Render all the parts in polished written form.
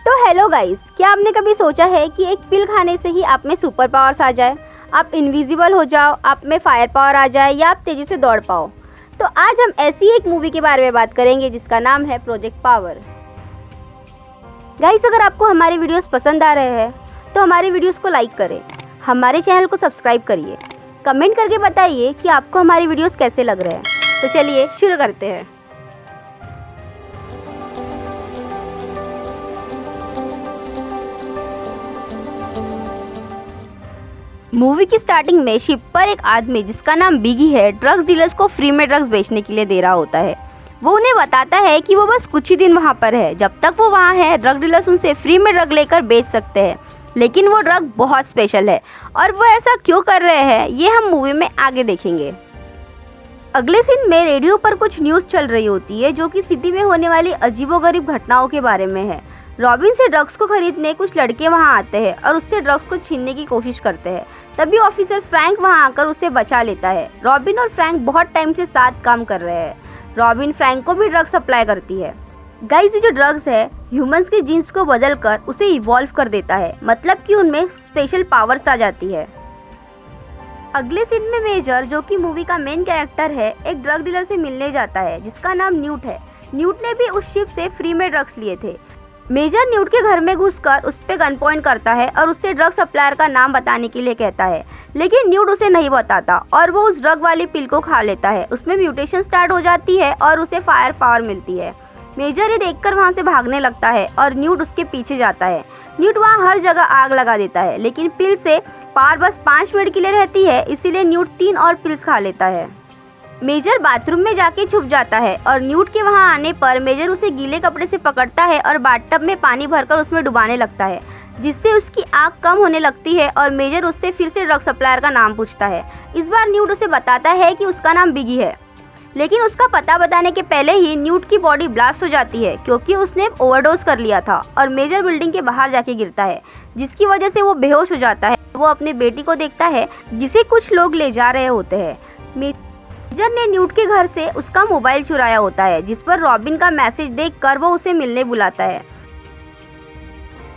तो hello guys, क्या आपने कभी सोचा है कि एक पिल खाने से ही आप में सुपर पावर्स आ जाए, आप इनविजिबल हो जाओ, आप में फायर पावर आ जाए या आप तेज़ी से दौड़ पाओ। तो आज हम ऐसी एक मूवी के बारे में बात करेंगे जिसका नाम है प्रोजेक्ट पावर। गाइस, अगर आपको हमारे वीडियोस पसंद आ रहे हैं तो हमारे वीडियोस को लाइक करें, हमारे चैनल को सब्सक्राइब करिए, कमेंट करके बताइए कि आपको हमारे वीडियोस कैसे लग रहे हैं। तो चलिए शुरू करते हैं। मूवी की स्टार्टिंग में शिप पर एक आदमी जिसका नाम बिगी है ड्रग्स डीलर्स को फ्री में ड्रग्स बेचने के लिए दे रहा होता है। वो उन्हें बताता है कि वो बस कुछ ही दिन वहाँ पर है, जब तक वो वहाँ है ड्रग डीलर्स उनसे फ्री में ड्रग लेकर बेच सकते हैं। लेकिन वो ड्रग बहुत स्पेशल है और वो ऐसा क्यों कर रहे हैं ये हम मूवी में आगे देखेंगे। अगले सीन में रेडियो पर कुछ न्यूज़ चल रही होती है जो कि सिटी में होने वाली अजीबोगरीब घटनाओं के बारे में है। रॉबिन से ड्रग्स को खरीदने कुछ लड़के वहां आते हैं और उससे ड्रग्स को छीनने की कोशिश करते हैं। तभी ऑफिसर फ्रैंक वहां आकर उसे बचा लेता है। रॉबिन और फ्रैंक बहुत टाइम से साथ काम कर रहे हैं। रॉबिन फ्रैंक को भी ड्रग्स सप्लाई करती है। गाइस, ये जो ड्रग्स है ह्यूमंस के जीन्स को बदलकर उसे इवॉल्व कर देता है, मतलब कि उनमें स्पेशल पावर्स आ जाती है। अगले सीन में मेजर, जो कि मूवी का मेन कैरेक्टर है, एक ड्रग डीलर से मिलने जाता है जिसका नाम न्यूट है। न्यूट ने भी उस शिप से फ्री में ड्रग्स लिए थे। मेजर न्यूट के घर में घुसकर उस पर गन पॉइंट करता है और उससे ड्रग सप्लायर का नाम बताने के लिए कहता है, लेकिन न्यूट उसे नहीं बताता और वो उस ड्रग वाली पिल को खा लेता है। उसमें म्यूटेशन स्टार्ट हो जाती है और उसे फायर पावर मिलती है। मेजर ये देखकर वहाँ से भागने लगता है और न्यूट उसके पीछे जाता है। न्यूट वहाँ हर जगह आग लगा देता है, लेकिन पिल से पावर बस 5 मिनट के लिए रहती है, इसीलिए न्यूट 3 और पिल्स खा लेता है। मेजर बाथरूम में जाके छुप जाता है और न्यूट के वहां आने पर मेजर उसे गीले कपड़े से पकड़ता है और बाथटब में पानी भरकर उसमें डुबाने लगता है, जिससे उसकी आग कम होने लगती है और मेजर उससे फिर से ड्रग सप्लायर का नाम पूछता है। इस बार न्यूट उसे बताता है कि उसका नाम बिगी है, लेकिन उसका पता बताने के पहले ही न्यूट की बॉडी ब्लास्ट हो जाती है क्योंकि उसने ओवरडोज कर लिया था और मेजर बिल्डिंग के बाहर जाके गिरता है, जिसकी वजह से वो बेहोश हो जाता है। वो अपने बेटी को देखता है जिसे कुछ लोग ले जा रहे होते हैं। मेजर ने न्यूट के घर से उसका मोबाइल चुराया होता है, जिस पर रॉबिन का मैसेज देखकर वो उसे मिलने बुलाता है।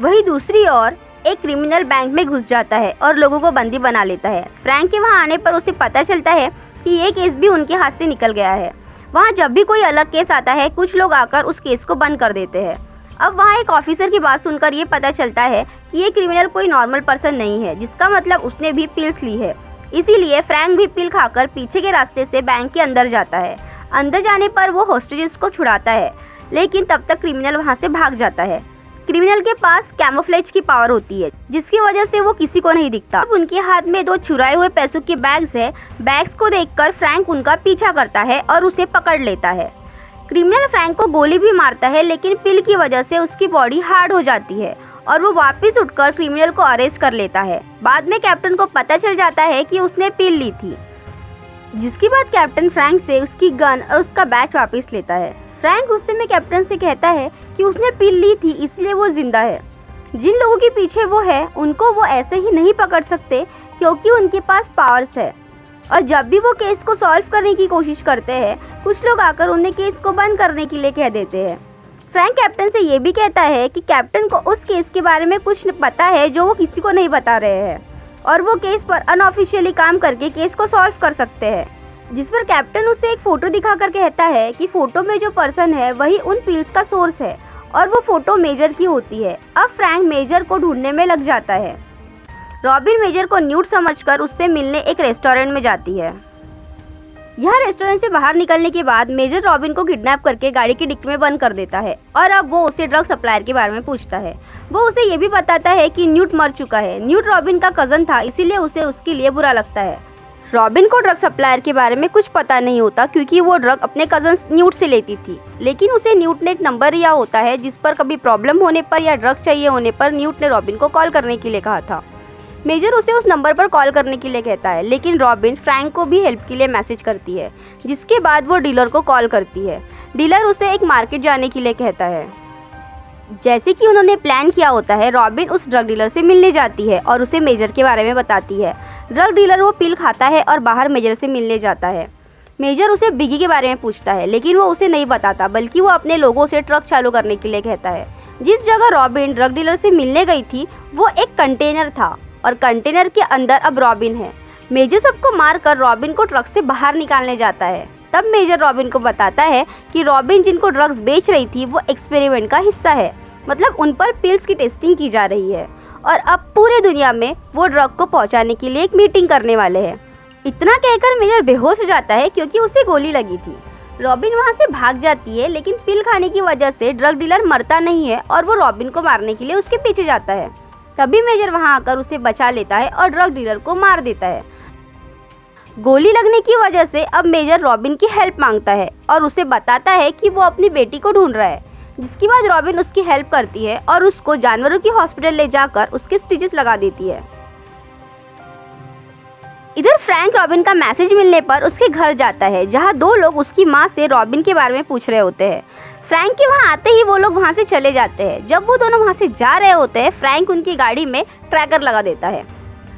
वहीं दूसरी ओर एक क्रिमिनल बैंक में घुस जाता है और लोगों को बंदी बना लेता है। फ्रैंक के वहां आने पर उसे पता चलता है कि ये केस भी उनके हाथ से निकल गया है। वहाँ जब भी कोई अलग केस आता है कुछ लोग आकर उस केस को बंद कर देते हैं। अब वहाँ एक ऑफिसर की बात सुनकर ये पता चलता है कि ये क्रिमिनल कोई नॉर्मल पर्सन नहीं है, जिसका मतलब उसने भी पिल्स ली है। इसीलिए फ्रैंक भी पिल खाकर पीछे के रास्ते से बैंक के अंदर जाता है। अंदर जाने पर वो होस्टेजेस को छुड़ाता है, लेकिन तब तक क्रिमिनल वहाँ से भाग जाता है। क्रिमिनल के पास कैमोफ्लेज की पावर होती है, जिसकी वजह से वो किसी को नहीं दिखता। अब उनके हाथ में 2 चुराए हुए पैसों के बैग्स है। बैग्स को देखकर फ्रैंक उनका पीछा करता है और उसे पकड़ लेता है। क्रिमिनल फ्रैंक को गोली भी मारता है, लेकिन पिल की वजह से उसकी बॉडी हार्ड हो जाती है और वो वापस उठकर क्रिमिनल को अरेस्ट कर लेता है। बाद में कैप्टन को पता चल जाता है कि उसने पिल ली थी, जिसके बाद कैप्टन फ्रैंक से उसकी गन और उसका बैच वापस लेता है। फ्रैंक उस समय कैप्टन से कहता है कि उसने पिल ली थी इसलिए वो जिंदा है। जिन लोगों के पीछे वो है उनको वो ऐसे ही नहीं पकड़ सकते क्योंकि उनके पास पावर्स है, और जब भी वो केस को सॉल्व करने की कोशिश करते हैं कुछ लोग आकर उन्हें केस को बंद करने के लिए कह देते हैं। फ्रैंक कैप्टन से ये भी कहता है कि कैप्टन को उस केस के बारे में कुछ पता है जो वो किसी को नहीं बता रहे हैं और वो केस पर अनऑफिशियली काम करके केस को सॉल्व कर सकते हैं। जिस पर कैप्टन उसे एक फोटो दिखाकर कहता है कि फोटो में जो पर्सन है वही उन पिल्स का सोर्स है और वो फोटो मेजर की होती है। अब फ्रैंक मेजर को ढूंढने में लग जाता है। रॉबिन मेजर को न्यूट समझकर उससे मिलने एक रेस्टोरेंट में जाती है। यह रेस्टोरेंट से बाहर निकलने के बाद मेजर रॉबिन को किडनैप करके गाड़ी की डिक्की में बंद कर देता है और अब वो उसे ड्रग सप्लायर के बारे में पूछता है। वो उसे ये भी बताता है कि न्यूट मर चुका है। न्यूट रॉबिन का कज़न था, इसीलिए उसे उसके लिए बुरा लगता है। रॉबिन को ड्रग सप्लायर के बारे में कुछ पता नहीं होता क्योंकि वो ड्रग अपने कज़न न्यूट से लेती थी, लेकिन उसे न्यूट ने एक नंबर दिया होता है जिस पर कभी प्रॉब्लम होने पर या ड्रग चाहिए होने पर न्यूट ने रॉबिन को कॉल करने के लिए कहा था। मेजर उसे उस नंबर पर कॉल करने के लिए कहता है, लेकिन रॉबिन फ्रैंक को भी हेल्प के लिए मैसेज करती है, जिसके बाद वो डीलर को कॉल करती है। डीलर उसे एक मार्केट जाने के लिए कहता है। जैसे कि उन्होंने प्लान किया होता है, रॉबिन उस ड्रग डीलर से मिलने जाती है और उसे मेजर के बारे में बताती है। ड्रग डीलर वो पिल खाता है और बाहर मेजर से मिलने जाता है। मेजर उसे बिगी के बारे में पूछता है, लेकिन वो उसे नहीं बताता, बल्कि वो अपने लोगों से ट्रक चालू करने के लिए कहता है। जिस जगह रॉबिन ड्रग डीलर से मिलने गई थी वो एक कंटेनर था और कंटेनर के अंदर अब रॉबिन है। मेजर सबको मारकर रॉबिन को ट्रक से बाहर निकालने जाता है। तब मेजर रॉबिन को बताता है कि रॉबिन जिनको ड्रग्स बेच रही थी वो एक्सपेरिमेंट का हिस्सा है, मतलब उन पर पिल्स की टेस्टिंग की जा रही है और अब पूरे दुनिया में वो ड्रग को पहुंचाने के लिए एक मीटिंग करने वाले हैं। इतना कहकर मेजर बेहोश हो जाता है क्योंकि उसे गोली लगी थी। रॉबिन वहां से भाग जाती है लेकिन पिल खाने की वजह से ड्रग डीलर मरता नहीं है और वो रॉबिन को मारने के लिए उसके पीछे जाता है। तभी मेजर वहां आकर उसे बचा लेता है और ड्रग डीलर को मार देता है। गोली लगने की वजह से अब मेजर रॉबिन की हेल्प मांगता है और उसे बताता है कि वो अपनी बेटी को ढूंढ रहा है, जिसके बाद रॉबिन उसकी हेल्प करती है और उसको जानवरों की हॉस्पिटल ले जाकर उसके स्टिचेस लगा देती है। इधर फ्रैंक रॉबिन का मैसेज मिलने पर उसके घर जाता है जहां दो लोग उसकी मां से रॉबिन के बारे में पूछ रहे होते हैं। फ्रैंक के वहां आते ही वो लोग वहां से चले जाते हैं। जब वो दोनों वहां से जा रहे होते हैं फ्रैंक उनकी गाड़ी में ट्रैकर लगा देता है।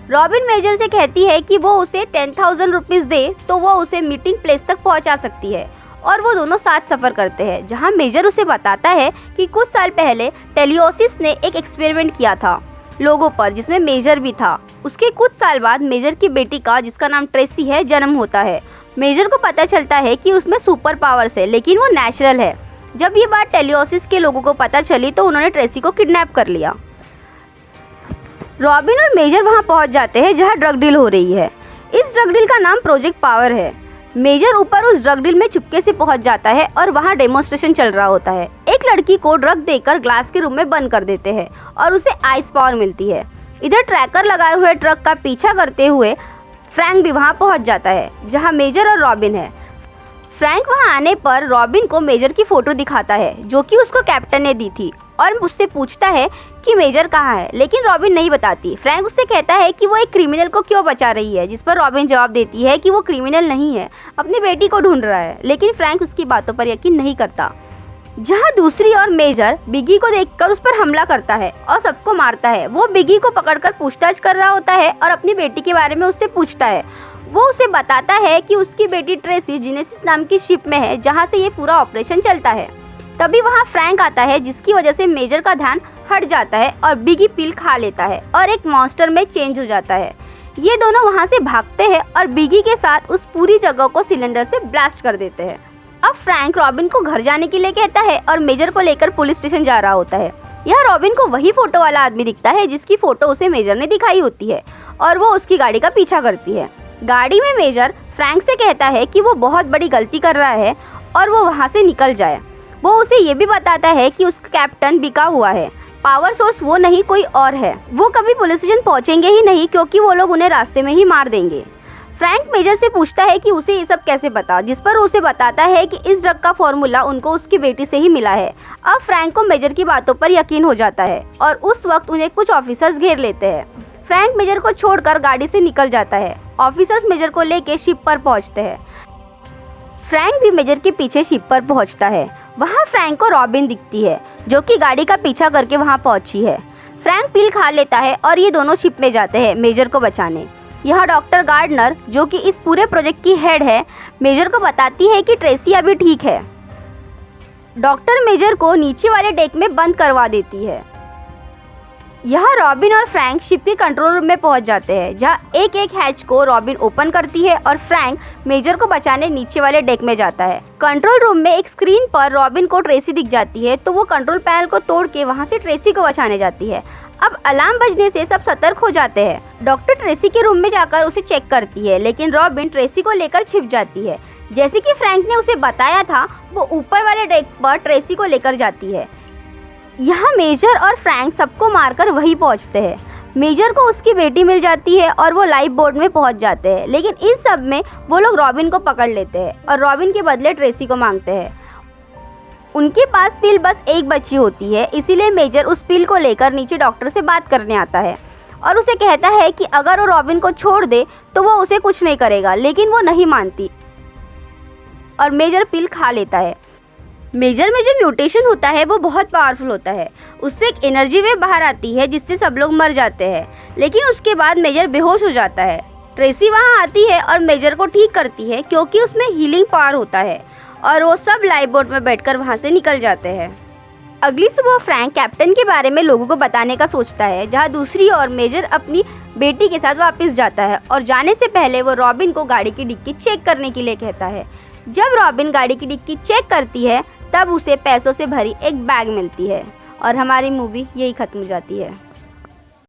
रॉबिन मेजर से कहती है कि वो उसे 10,000 रुपीज़ दे तो वो उसे मीटिंग प्लेस तक पहुंचा सकती है और वो दोनों साथ सफ़र करते हैं, जहां मेजर उसे बताता है कि कुछ साल पहले टेलियोसिस ने एक एक्सपेरिमेंट किया था लोगों पर जिसमें मेजर भी था। उसके कुछ साल बाद मेजर की बेटी का, जिसका नाम ट्रेसी है, जन्म होता है। मेजर को पता चलता है कि उसमें सुपर पावर्स है लेकिन वो नेचुरल है। जब ये बात टेलियोसिस के लोगों को पता चली तो उन्होंने ट्रेसी को किडनैप कर लिया। रॉबिन और मेजर वहां पहुंच जाते हैं जहां ड्रग डील हो रही है। इस ड्रग डील का नाम प्रोजेक्ट पावर है। मेजर ऊपर उस ड्रग डील में चुपके से पहुंच जाता है और वहां डेमोन्स्ट्रेशन चल रहा होता है। एक लड़की को ड्रग देकर ग्लास के रूम में बंद कर देते हैं और उसे आइस पावर मिलती है। इधर ट्रैकर लगाए हुए ट्रक का पीछा करते हुए फ्रैंक भी वहां पहुंच जाता है जहां मेजर और रॉबिन है। फ्रैंक वहां आने पर रॉबिन को मेजर की फोटो दिखाता है जो कि उसको कैप्टन ने दी थी और उससे पूछता है कि मेजर कहाँ है, लेकिन रॉबिन नहीं बताती। फ्रैंक उससे कहता है कि वो एक क्रिमिनल को क्यों बचा रही है, जिस पर रॉबिन जवाब देती है कि वो क्रिमिनल नहीं है, अपनी बेटी को ढूंढ रहा है। लेकिन फ्रैंक उसकी बातों पर यकीन नहीं करता। जहां दूसरी ओर मेजर बिगी को देखकर उस पर हमला करता है और सबको मारता है। वो बिगी को पकड़कर पूछताछ कर रहा होता है और अपनी बेटी के बारे में उससे पूछता है। वो उसे बताता है कि उसकी बेटी ट्रेसी जेनेसिस नाम की शिप में है जहां से ये पूरा ऑपरेशन चलता है। तभी वहां फ्रैंक आता है जिसकी वजह से मेजर का ध्यान हट जाता है और बिगी पिल खा लेता है और एक मॉन्स्टर में चेंज हो जाता है। ये दोनों वहां से भागते हैं और बिगी के साथ उस पूरी जगह को सिलेंडर से ब्लास्ट कर देते हैं। अब फ्रैंक रॉबिन को घर जाने के लिए कहता है और मेजर को लेकर पुलिस स्टेशन जा रहा होता है। यहाँ रॉबिन को वही फोटो वाला आदमी दिखता है जिसकी फोटो उसे मेजर ने दिखाई होती है और वो उसकी गाड़ी का पीछा करती है। गाड़ी में मेजर फ्रैंक से कहता है कि वो बहुत बड़ी गलती कर रहा है और वो वहाँ से निकल जाए। वो उसे ये भी बताता है कि उसका कैप्टन बिका हुआ है, पावर सोर्स वो नहीं कोई और है। वो कभी पुलिस स्टेशन पहुँचेंगे ही नहीं क्योंकि वो लोग उन्हें रास्ते में ही मार देंगे। फ्रैंक मेजर से पूछता है कि उसे ये सब कैसे पता, जिस पर उसे बताता है कि इस ड्रग का फॉर्मूला उनको उसकी बेटी से ही मिला है। अब फ्रैंक को मेजर की बातों पर यकीन हो जाता है और उस वक्त उन्हें कुछ ऑफिसर्स घेर लेते हैं। फ्रैंक मेजर को छोड़कर गाड़ी से निकल जाता है। ऑफिसर्स मेजर को लेके शिप पर पहुंचते हैं। फ्रैंक भी मेजर के पीछे शिप पर पहुंचता है। वहां फ्रैंक को रॉबिन दिखती है जो कि गाड़ी का पीछा करके वहां पहुंची है। फ्रैंक पिल खा लेता है और ये दोनों शिप में जाते हैं मेजर को बचाने। यह डॉक्टर गार्डनर, जो कि इस पूरे प्रोजेक्ट की हेड है, मेजर को बताती है कि ट्रेसी अभी ठीक है। डॉक्टर मेजर को नीचे वाले डेक में बंद करवा देती है। यहाँ रॉबिन और फ्रैंक शिप के कंट्रोल रूम में पहुंच जाते हैं जहाँ एक एक हैच को रॉबिन ओपन करती है और फ्रैंक मेजर को बचाने नीचे वाले डेक में जाता है। कंट्रोल रूम में एक स्क्रीन पर रॉबिन को ट्रेसी दिख जाती है तो वो कंट्रोल पैनल को तोड़ के वहाँ से ट्रेसी को बचाने जाती है। अब अलार्म बजने से सब सतर्क हो जाते हैं। डॉक्टर ट्रेसी के रूम में जाकर उसे चेक करती है लेकिन रॉबिन ट्रेसी को लेकर छिप जाती है। जैसे कि फ्रैंक ने उसे बताया था, वो ऊपर वाले डेक पर ट्रेसी को लेकर जाती है। यहाँ मेजर और फ्रैंक सबको मारकर वहीं पहुँचते हैं। मेजर को उसकी बेटी मिल जाती है और वो लाइफ बोट में पहुँच जाते हैं, लेकिन इस सब में वो लोग रॉबिन को पकड़ लेते हैं और रॉबिन के बदले ट्रेसी को मांगते हैं। उनके पास पिल बस एक बची होती है, इसीलिए मेजर उस पिल को लेकर नीचे डॉक्टर से बात करने आता है और उसे कहता है कि अगर वो रॉबिन को छोड़ दे तो वो उसे कुछ नहीं करेगा, लेकिन वो नहीं मानती और मेजर पिल खा लेता है। मेजर में जो म्यूटेशन होता है वो बहुत पावरफुल होता है। उससे एक एनर्जी वेव बाहर आती है जिससे सब लोग मर जाते हैं, लेकिन उसके बाद मेजर बेहोश हो जाता है। ट्रेसी वहाँ आती है और मेजर को ठीक करती है क्योंकि उसमें हीलिंग पावर होता है और वो सब लाइफ बोट में बैठकर वहाँ से निकल जाते हैं। अगली सुबह फ्रैंक कैप्टन के बारे में लोगों को बताने का सोचता है, जहां दूसरी ओर मेजर अपनी बेटी के साथ वापस जाता है और जाने से पहले वो रॉबिन को गाड़ी की डिक्की चेक करने के लिए कहता है। जब रॉबिन गाड़ी की डिक्की चेक करती है तब उसे पैसों से भरी एक बैग मिलती है और हमारी मूवी यही खत्म हो जाती है।